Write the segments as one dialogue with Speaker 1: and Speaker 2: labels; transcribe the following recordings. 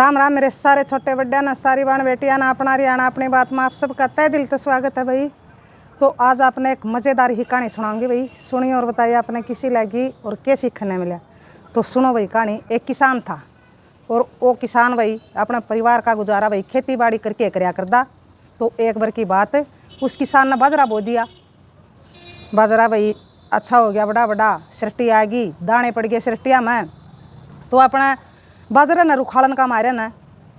Speaker 1: राम राम मेरे सारे छोटे बड्डे ना सारी बाण बेटियां ना अपना रियाणा अपनी बात में आप सबका तहे दिल से स्वागत है भाई। तो आज आपने एक मज़ेदार ही कहानी सुनाऊंगी भाई, सुनिए और बताइए आपने किसी लगी और क्या सीखने मिला। तो सुनो भाई कहानी। एक किसान था और वो किसान भाई अपने परिवार का गुजारा भाई खेती बाड़ी करके कराया करता। तो एक बार की बात, उस किसान ने बाजरा बो दिया। बाजरा भाई अच्छा हो गया, बड़ा बड़ा सरटी आ गई, दाने पड़ गए सरटिया में। तो अपना बाजरे ने रुखाड़न का मारे न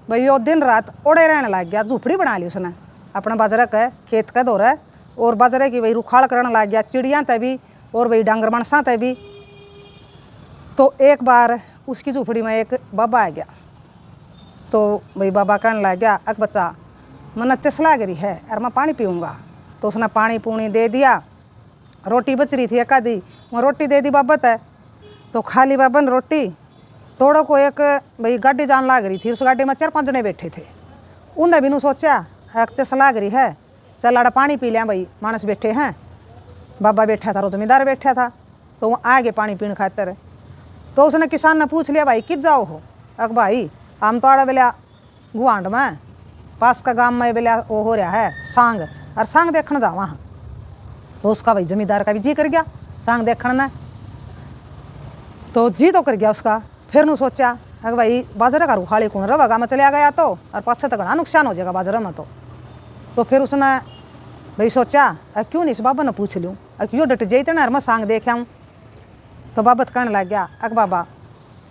Speaker 1: भाई वो दिन रात ओड़े रहने लग गया। झूपड़ी बना ली उसने अपने बाजरे के खेत के दौरे और बाजरे की भाई रुखाड़ करने लग गया, चिड़िया ते भी और भाई डांगर मनसा ते भी। तो एक बार उसकी झूपड़ी में एक बाबा आ गया। तो भाई बाबा कहने लग गया, अक बच्चा मन तिस लाग रही है और मैं पानी पीऊँगा। तो उसने पानी पूनी दे दिया। रोटी बच रही थी एक आधी, वहाँ रोटी दे दी बाबा तय। तो खाली बाबा ने रोटी थोड़ा को एक भाई गाड़ी जान लाग रही थी, उस गाड़ी में 4-5 जने बैठे थे। उन्हें भी नू सोचा तिस लाग रही है, चल आड़ा पानी पी लिया भाई, मानस बैठे हैं। बाबा बैठा था, रो जमींदार बैठा था। तो वो आगे पानी पीने खातर। तो उसने किसान ने पूछ लिया, भाई किस जाओ हो? अक भाई हम तो आड़ा बेला गुआंड में पास का गांव में बेला वो हो रहा है सांग, और सांग देखने जाओ वहाँ। तो उसका भाई जमींदार का भी जी कर गया सांग देखने में। तो जी तो कर गया उसका। फिर नू सोचा अगर भाई बाजरे का रुखाड़ी कौन रवेगा, मैं चलिया गया तो और पास से तो घना नुकसान हो जाएगा बाजरे में। तो फिर उसने भाई सोचा क्यों नहीं इस बाबा ने पूछ लूँ, क्यों डट जाते ना मैं सांग देख आऊँ। तो बाबा कहने लग गया, अक बाबा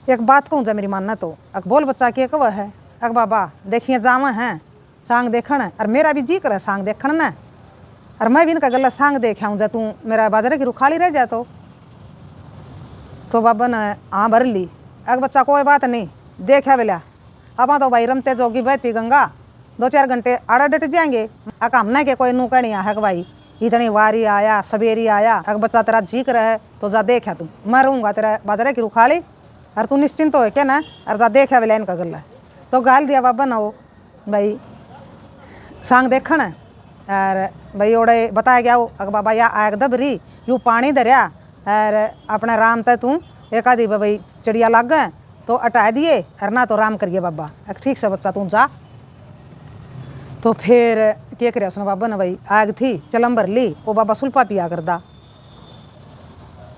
Speaker 1: एक बात कहूँ जा मेरी मानना। तो अक बोल बच्चा के कब है? अक बाबा देखिए जावा हैं सांग देखण और मेरा भी जी कर सांग देखण न, और मैं भी इनका गला सांग देख आऊँ जा, तू मेरा बाजरे की रुखाड़ी रह जा। तो बाबा ने हाँ भर ली। अग बच्चा कोई बात नहीं, देखा बेला अब तो भाई रमते जोगी बहती गंगा 2-4 घंटे आड़ा डट जाएंगे। अक हमने के कोई नू कहनी है भाई इतनी वारी आया सवेरी आया। अग बच्चा तेरा जी कर है तो जा देखा तू, मैं रहूँगा तेरा बाजरे की रुखाड़ी और तू निश्चिंत हो क्या ना, और जा देखा बेला इनका गला। तो गाल दिया बाबा ना वो भाई सांग देखण। और भाई ओड़े बताया गया वो, अग बाबा या आग दबरी यूँ पानी दरिया और अपने राम ते तू एक आधी भाई चिड़िया लग गए तो हटा दिए और ना तो राम करिए बाबा। ठीक से बच्चा तू जा। तो फिर क्या करे उसने बाबा ने भाई आग थी चलम भर ली, वो बाबा सुल्पा पिया करदा।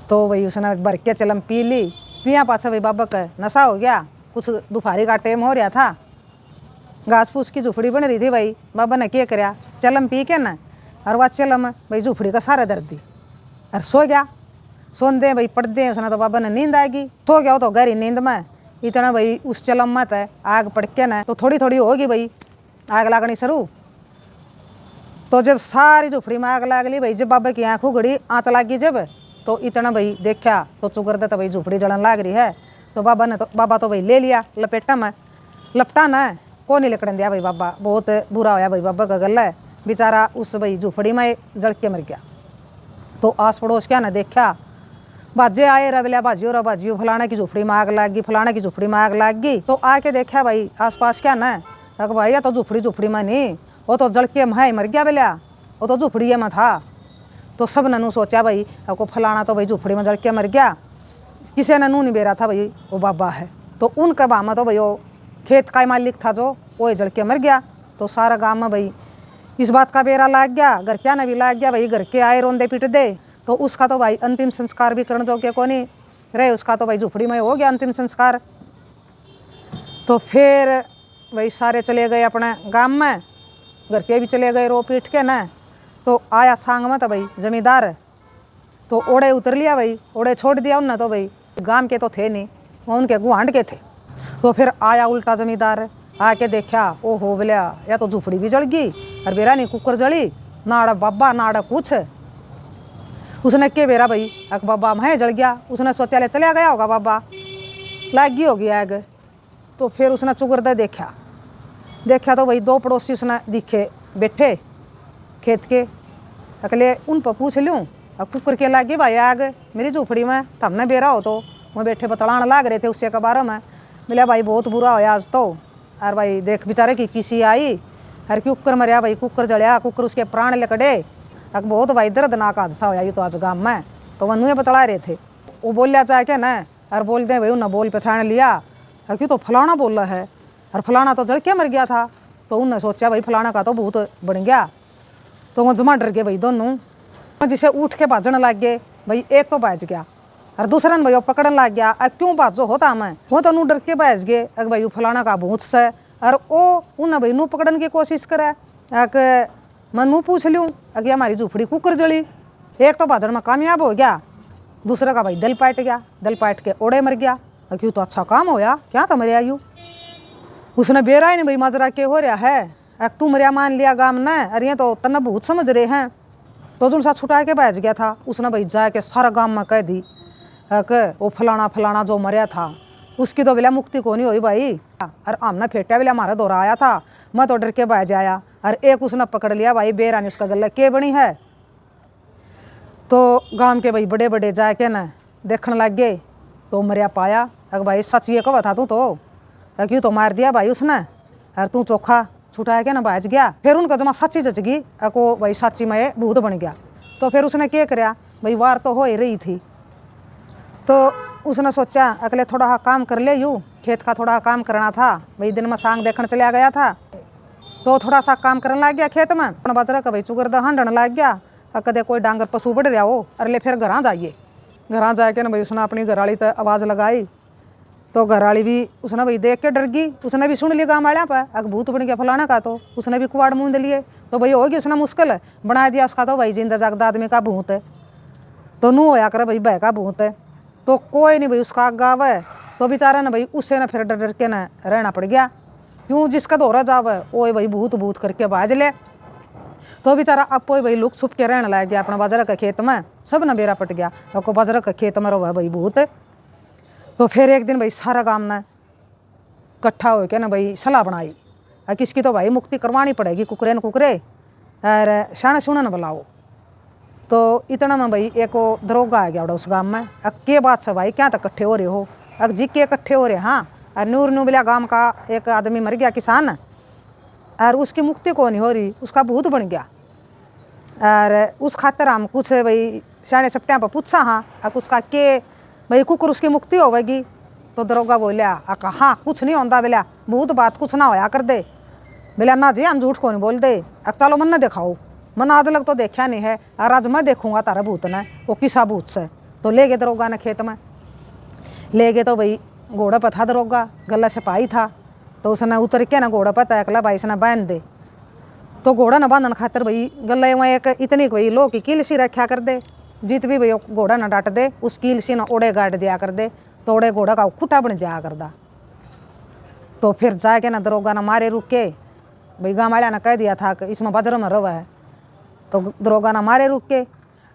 Speaker 1: तो भाई उसने भर के चलम पी ली। पिया पाछा भाई बाबा का नशा हो गया, कुछ दोपहरी का टाइम हो रहा था, घास फूस की झुपड़ी बन रही थी। भाई बाबा ने क्या कराया चलम पी के न और वह चलम भाई झुपड़ी का सारा दर्द दी और सो गया। सोन दे भाई पढ़ दे उसने। तो बाबा ने नींद आएगी, सो गया तो गहरी नींद में। इतना भाई उस चलम मत है आग पड़ के न तो थोड़ी थोड़ी होगी भाई आग लागनी शुरू। तो जब सारी झुपड़ी में आग लाग ली भाई, जब बाबा की आँख उगड़ी आँच लागी जब, तो इतना भाई देखा तो चुकर दे तो भाई झुपड़ी जलन लाग रही है। तो बाबा तो भाई ले लिया लपेटा में, लपटा न को नहीं लकड़न दिया भाई। बाबा बहुत बुरा होया भाई बाबा का गला है, बेचारा उस भाई झुपड़ी में जल के मर गया। तो आस पड़ोस क्या ना देखा, बाजे आए रवलिया बाजियो फलाने की झुपड़ी में आग लाग गई, फलाने की झुपड़ी में आग लाग गई। तो आके देखा भाई आसपास क्या ना, अगर भाई तो झुपड़ी में नहीं, वो तो जल के महा मर गया बेलिया, वो तो झुपड़ी में था। तो सब ने नू सोचा भाई आपको फलाना तो भाई झुपड़ी में जल के मर गया, किसी ने नू नहीं बेरा था भाई वो बाबा है। तो उनका बाम में तो भाई वो खेत का मालिक था जो वो जल के मर गया। तो सारा गाँव में भाई इस बात का बेरा लाग गया, घर क्या ने भी लाग गया भाई, घर के आए रोंदे पिट दे। तो उसका तो भाई अंतिम संस्कार भी करने जोग्य को नहीं रहे, उसका तो भाई झुपड़ी में हो गया अंतिम संस्कार। तो फिर भाई सारे चले गए अपने गांव में, घर के भी चले गए रो पीट के न। तो आया सांग में तो भाई जमींदार, तो ओड़े उतर लिया भाई, ओड़े छोड़ दिया उनने। तो भाई गांव के तो थे नहीं, वो उनके गुआंढ के थे। तो फिर आया उल्टा जमींदार, आके देखा ओ हो बोलिया या तो झुपड़ी भी जल गई और बेरा नहीं कुकर जली, नाड़ा बाबा नाड़ा कुछ। उसने के बेरा भाई अक बाबा मैं जल गया। उसने सोचा ले चला गया होगा बाबा, लागी होगी आग। तो फिर उसने चुगर दे देखा तो भाई 2 पड़ोसी उसने दिखे बैठे खेत के। अकले उन पर पूछ लूँ अब कुकर के लागी भाई आग मेरी झुपड़ी में, तो हमने बेरा हो तो वहाँ बैठे बतलाने लाग रहे थे उससे के बारे में। मिला भाई बहुत बुरा होया आज तो, और भाई देख बेचारे की किसी आई हर कुकर मरिया भाई, कुकर जलिया, कुकर उसके प्राण लकड़े। अब बहुत भाई दर्दनाक हादसा होया ये तो आज गाँव में। तो वह नुए बतला रहे थे, वो बोलिया चाहे क्या न और बोलते हैं भाई उन्हें बोल पहचान लिया क्यों तो फलाना बोल रहा है। और फलाना तो जड़ के मर गया था। तो उनने सोचा भाई फलाना का तो भूत बन गया। तो वो जमा डर गए भाई दोनों, जिसे उठ के भाजने लग गए भाई। एक तो भाज गया और दूसरा ने भाई पकड़ने लग गया। अब क्यों भाजो होता मैं, वो तो नू डर के भाज गए अग भाई फलाना का भूत से। और वो उन्हें भाई नू पकड़ने की कोशिश करे अग मैं नू पूछ लूँ अगे हमारी झूपड़ी कुकर जली। एक तो भाजन में कामयाब हो गया, दूसरा का भाई दिल पाट गया, दिल पाट के ओड़े मर गया। क्यों तो अच्छा काम होया, क्या तो मरिया यू। उसने बेरा ही नहीं भाई माजरा के हो रहा है, तू मरिया मान लिया गाम ने, अरे ये तो तन्ने भूत समझ रहे हैं। तो तुम साथ छुटा के बैठ गया था। उसने भाई जाके सारा गांव में कह दी कि वो फलाना फलाना जो मरिया था उसकी तो बिला मुक्ति को नहीं हुई भाई। और हमने फेटा बिला हमारा दौरा आया था, मैं तो डर के बैठ जाया। और एक उसने पकड़ लिया भाई, बेरा ने उसका गला के बनी है। तो गांव के भाई बड़े बड़े जाके न देखने लग गए। तो मरिया पाया अगर भाई सच ये कहा था तू तो क्यों तो मार दिया भाई उसने, और तू चोखा छुटा के ना भाज गया। फिर उनका जमा सच्ची जचगी को भाई सच्ची में भूत बन गया। तो फिर उसने क्या कराया भाई, वार तो हो ही रही थी। तो उसने सोचा अगले थोड़ा सा काम कर ले, यूँ खेत का थोड़ा काम करना था भाई। दिन में सांग देखने चला गया था तो थोड़ा सा काम करने लग गया खेत में। अपना बाजरा का भाई चुगर हंडन लग गया। कदे कोई डांगर पशु बढ़ रहा हो, अरे फिर घर जाइए। घर जाके ना भाई उसने अपनी घरवाली तक आवाज़ लगाई। तो घरवाली भी उसने भाई देख के डर गई। उसने भी सुन लिया गाँव वाले पर अग भूत बन गया फलाना का। तो उसने भी कुआड़ मूंद लिए। तो भाई होगी उसने मुश्किल बना दिया उसका तो भाई जिंदा जागदा आदमी का भूत है। तो नू होया करे भाई बह का भूत है। तो कोई नहीं भाई उसका गाव है। तो बेचारा ना भाई उससे ना फिर डर डर के ना रहना पड़ गया। क्यों जिसका दौरा जाव है वो भाई भूत भूत करके बाज ले। तो बेचारा अब कोई भाई लुक छुप के रहने लग गया अपना बाजरा के खेत में। सब ना बेरा पट गया को बाजरा के खेत में रहो है भाई भूत। तो फिर एक दिन भाई सारा गांव ने इकट्ठा हो के ना भाई सलाह बनाई किसकी तो भाई मुक्ति करवानी पड़ेगी कुकरे न कुकरे, और शाने सुने न बुलाओ। तो इतना में भाई एक दरोगा आ गया उस गांव में। अब के बात से भाई क्या तक इकट्ठे हो रहे हो, अब जी के इकट्ठे हो रहे। हाँ, और नूर नुबलिया गांव का एक आदमी मर गया किसान, और उसकी मुक्ति को नहीं हो रही, उसका भूत बन गया। और उस खातर हम कुछ भाई शाने सप्टिया पर पूछा। हाँ अब उसका के भाई कुकर उसकी मुक्ति होगी। तो दरोगा बोलिया हाँ कुछ नहीं होता बेला, भूत बात कुछ ना होया कर दे। बोला ना जी हम झूठ को नहीं बोल दे। अब चलो मन न दिखाओ, मन आज लग तो देखा नहीं है, और आज मैं देखूंगा तारा भूत ने वो किसा भूत से। तो ले गए दरोगा ने खेत में ले गए। तो भाई घोड़ा पर था दरोगा, गला सिपाही था। तो उसने उतर के ना घोड़ा पर तैकला भाई इसने बांध दे। तो घोड़ा न बांधन खातर भाई गले में एक इतनी भाई लो की कील सी रखा कर दे, जीत भी भाई घोड़ा न डाट दे, उस कील सी न ओड़े गाड़ दिया कर दे। तो ओड़े घोड़ा का खुटा बन जाया करदा। तो फिर जाके ना दरोगा न मारे रुक के भाई गाँव वाला ने कह दिया था कि इसमें बजर में रवा है। तो दरोगा न मारे रुक के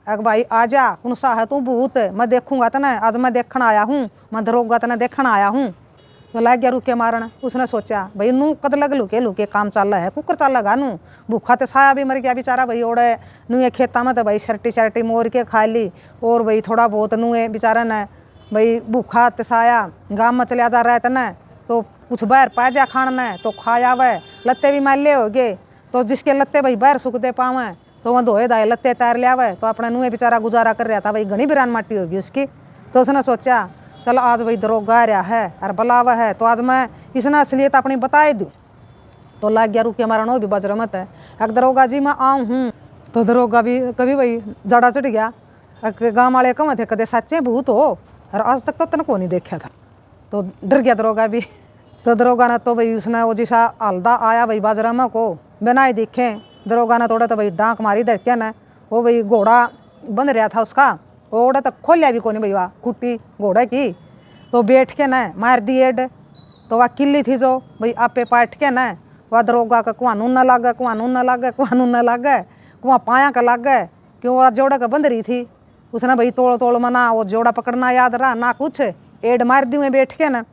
Speaker 1: अग भाई आजा कौन सा है तू भूत, मैं देखूंगा तने, आज मैं देखने आया हूँ, मैं दरोगा तने देखने आया हूँ। तो लग गया रुके मारन। उसने सोचा भाई नू कद लग लुके काम चल रहा है, कुकर चल लगा नू भूखा तो साया भी मर गया बेचारा भाई। ओड़े नू ये खेता में तो भाई शर्टी शर्टी मोर के खा ली, और भाई थोड़ा बहुत नू ये बेचारा ने भाई भूखा तसाया गाँव में चलिया जा रहा है तने। तो कुछ बाहर पा जा खान में तो खाया वह लत्ते भी मैले हो गए। तो जिसके लत्ते भाई बाहर सूख दे पावे तो वह धोए धाए लत्ते तैर लिया हुआ। तो अपना नूहे बेचारा गुजारा कर रहा था भाई, घनी बिरान माटी होगी उसकी। तो उसने सोचा चलो आज भाई दरोगा आ रहा है और बुलावा है तो आज मैं इसने असलियत अपनी बताए दूँ। तो लग गया रुके हमारा नो भी बजर मत है अगर दरोगा जी मैं आऊँ हूँ। तो दरोगा भी कभी भाई जड़ा चढ़ गया। गाँव वाले कम थे कदे सच्चे भूत हो, और आज तक तो तन को नहीं देखा था। तो डर गया दरोगा भी। तो दरोगा ने तो भाई उसने वो जैसा हल्दा आया भाई बाजरा में को बिना ही देखे दरोगा ने थोड़ा तो भाई डांक मारी दे क्या ना वो भाई घोड़ा बंध रहा था उसका, घोड़ा तक खोलिया भी को नहीं भैया कुट्टी घोड़े की। तो बैठ के न मार दी एड। तो वह किल्ली थी जो भाई आपे पाट के न वह दरोगा का कुआ नून न लागे, कुआ नून न लागे, कुआ नून न लागे, कुआ पाया का लागे, क्यों वह जोड़ा का बंध रही थी। उसने भाई तोड़ तोड़ मना वो जोड़ा पकड़ना याद रहा ना कुछ, एड मार दी हुए बैठ के न।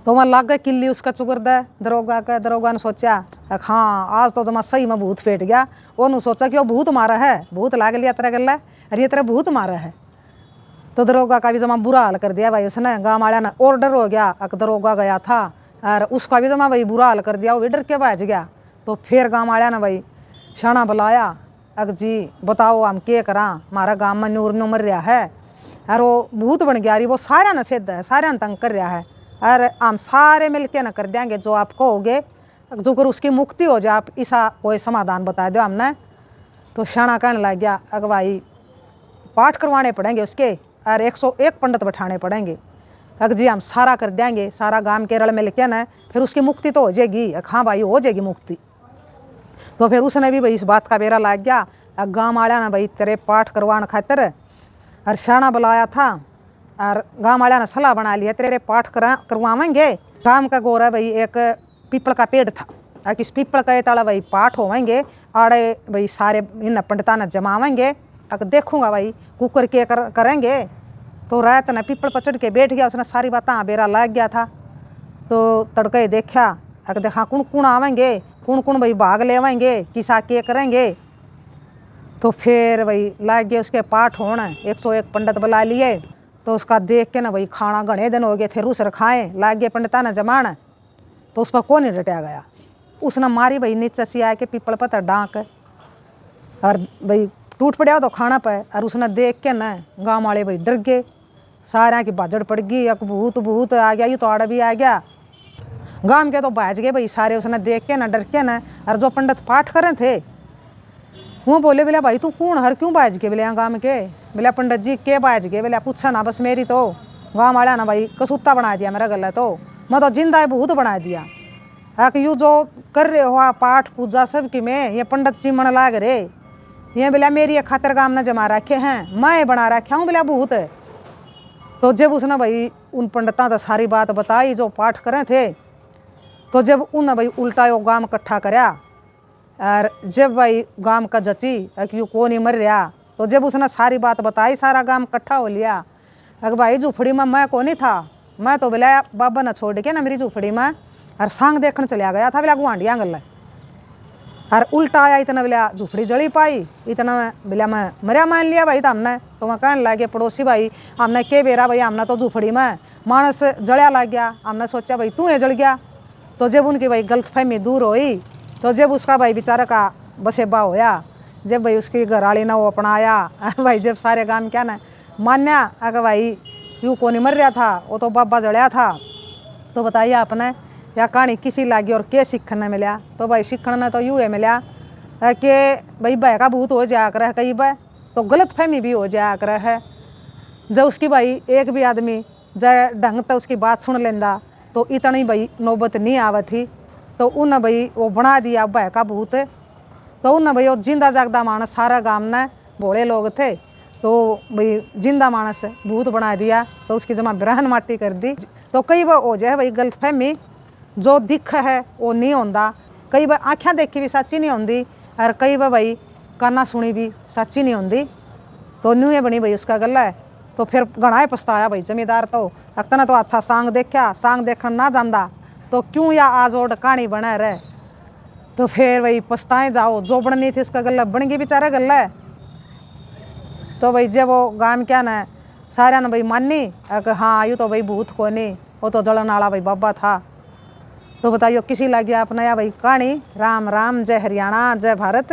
Speaker 1: तो वहाँ लग गए किल्ली उसका चुगर दे दरोगा का। दरोगा ने सोचा हाँ आज तो जमा सही में भूत फेट गया। वो सोचा कि वो भूत मारा है, भूत लाग लिया तेरा गला अरे ये तेरा भूत मारा है। तो दरोगा का भी जमा बुरा हाल कर दिया भाई उसने। गाँव वाला ने और डर हो गया, अक दरोगा गया था और उसका भी जमा भाई बुरा हाल कर दिया, वो भी डर के भाज गया। तो फिर गाँव वाला ने भाई शाना बुलाया, अक जी बताओ हम क्या करा, हमारा गाँव में नूर मर रहा है और वो भूत बन गया, वो सारा न सिद्ध है, सारा तंग कर रहा है। और हम सारे मिलके ना कर देंगे जो आप कहोगे, जो कर उसकी मुक्ति हो जाए, आप ऐसा कोई समाधान बता दो हमने। तो श्याणा कहने लग गया, अग भाई पाठ करवाने पड़ेंगे उसके और 101 पंडित बैठाने पड़ेंगे। अग जी हम सारा कर देंगे, सारा गांव केरल में लेके ना, फिर उसकी मुक्ति तो हो जाएगी। हाँ भाई हो जाएगी मुक्ति। तो फिर उसने भी भाई इस बात का बेरा लाग गया। अब गाँव वाला ना भाई तेरे पाठ करवाने खातिर और श्याणा बुलाया था और गाँव वाला ने सलाह बना लिया तेरे पाठ करवाएंगे। गाँव का गोरा भाई एक पीपल का पेड़ था, इस पीपल का ताला भाई पाठ होवेंगे, आड़े भाई सारे इन पंडिता ने जमावेंगे। अगर देखूंगा भाई कुकर के करेंगे। तो रात ने पीपल पर चढ़ के बैठ गया, उसने सारी बातें बेरा लाग गया था। तो तड़के देखा, अगर देखा कौन कौन आवेंगे, कौन कौन भाई भाग लेवेंगे, किसा के करेंगे। तो फिर भाई लाग गए उसके पाठ होना, 101 पंडित बुला लिए। तो उसका देख के ना भाई खाना घने दिन हो गए थे रूस रखाए, लाग गए पंडिता ने जमाना। तो उस पर कौन नहीं डटा गया, उसने मारी भाई नीचे से आके पीपल पत्थर डांक और भाई टूट पड़ा तो खाना पे। और उसने देख के ना गाँव वाले भाई डर गए, सारे की बाजड़ पड़ गई, एक भूत भूत आ गया, ये तो आड़ा भी आ गया। गाँव के तो बाज गए भाई सारे, उसने देख के ना डर के ना। और जो पंडित पाठ करे थे वो बोले, बोले भाई तू कौन हर क्यों बाज के? बोले गाँव के। बोले पंडित जी के बाज गए? बोले पूछा ना बस मेरी तो गाँव वाला ना भाई कसूता बना दिया मेरा गला, तो मैं तो जिंदा भूत बना दिया। यू जो कर रहे हो पाठ पूजा सब की में ये पंडित जी मन लाग रहे, ये बोला मेरी खातर गाँव ने जमा रखे हैं, मैं बना रखा हूँ बोला भूत। तो जब उसने भाई उन पंडिता तो सारी बात बताई जो पाठ करे थे, तो जब उन्हें भाई उल्टा वो गाँव इकट्ठा कराया और जब भाई गाँव का जची कि यू कौन ही मर रहा, तो जब उसने सारी बात बताई सारा गाँव इकट्ठा हो लिया। अगर भाई झूपड़ी में मैं कौन ही था, मैं तो बोला बाबा ने छोड़ के ना मेरी झूपड़ी में और सांग देखने चला गया था बोला गुआंढिया गल। और उल्टा आया इतना बोला झूपड़ी जली पाई, इतना बोला मैं मरिया मान लिया भाई। तो हमने तो मैं कहने लगे पड़ोसी भाई हमने के बेरा भाई, हमने तो झूपड़ी में मानस जलिया लग गया, हमने सोचा भाई तू ये जल गया। तो जब उनकी भाई गलतफहमी दूर हुई, तो जब उसका भाई बेचारा का बसेबा होया, जब भाई उसकी घरवाली ना वो अपनाया भाई, जब सारे गाँव क्या ना मान्या अगर भाई यूँ कौन मर रहा था, वो तो बाबा जड़िया था। तो बताइए आपने या कहानी किसी लागी और के सीखने मिला? तो भाई सीखने तो यूँ है मिला कि भाई बह का भूत हो जाया कर कई बार, तो गलत फहमी भी हो जाया कर है। जब उसकी भाई एक भी आदमी जय ढंग तो उसकी बात सुन लेंदा तो इतनी भाई नौबत नहीं आवत थी। तो उन भाई वो बना दिया बह का भूत। तो उन भाई वो जिंदा जागदा मानस सारा गाँव ने भोले लोग थे, तो भाई जिंदा मानस भूत बना दिया। तो उसकी जमा ब्रहन माटी कर दी। तो कई बार हो जाए भाई गलतफहमी, जो दिख है वो नहीं होता, कई बार आँखें देखी भी सच्ची नहीं होती और कई बार भाई काना सुनी भी सच्ची नहीं होती। तो न्यू बनी भाई उसका गला है। तो फिर घना पछताया भाई जमींदार तो अक्तना तो अच्छा सांग देखा, सांग देखने ना जाता तो क्यों या आज ओड कहानी बना रहे। तो फिर भाई पछताए जाओ, जो बननी थी उसका गला बन गई बेचारा गला है। तो भाई जब वो गाँव क्या ना सारा ने भाई मानी कि हाँ यूँ तो भाई भूत को नहीं, वो तो जलन वाला भाई बाबा था। तो बताइए किसी लगी आप नया भाई कहानी। राम राम, जय हरियाणा, जय भारत।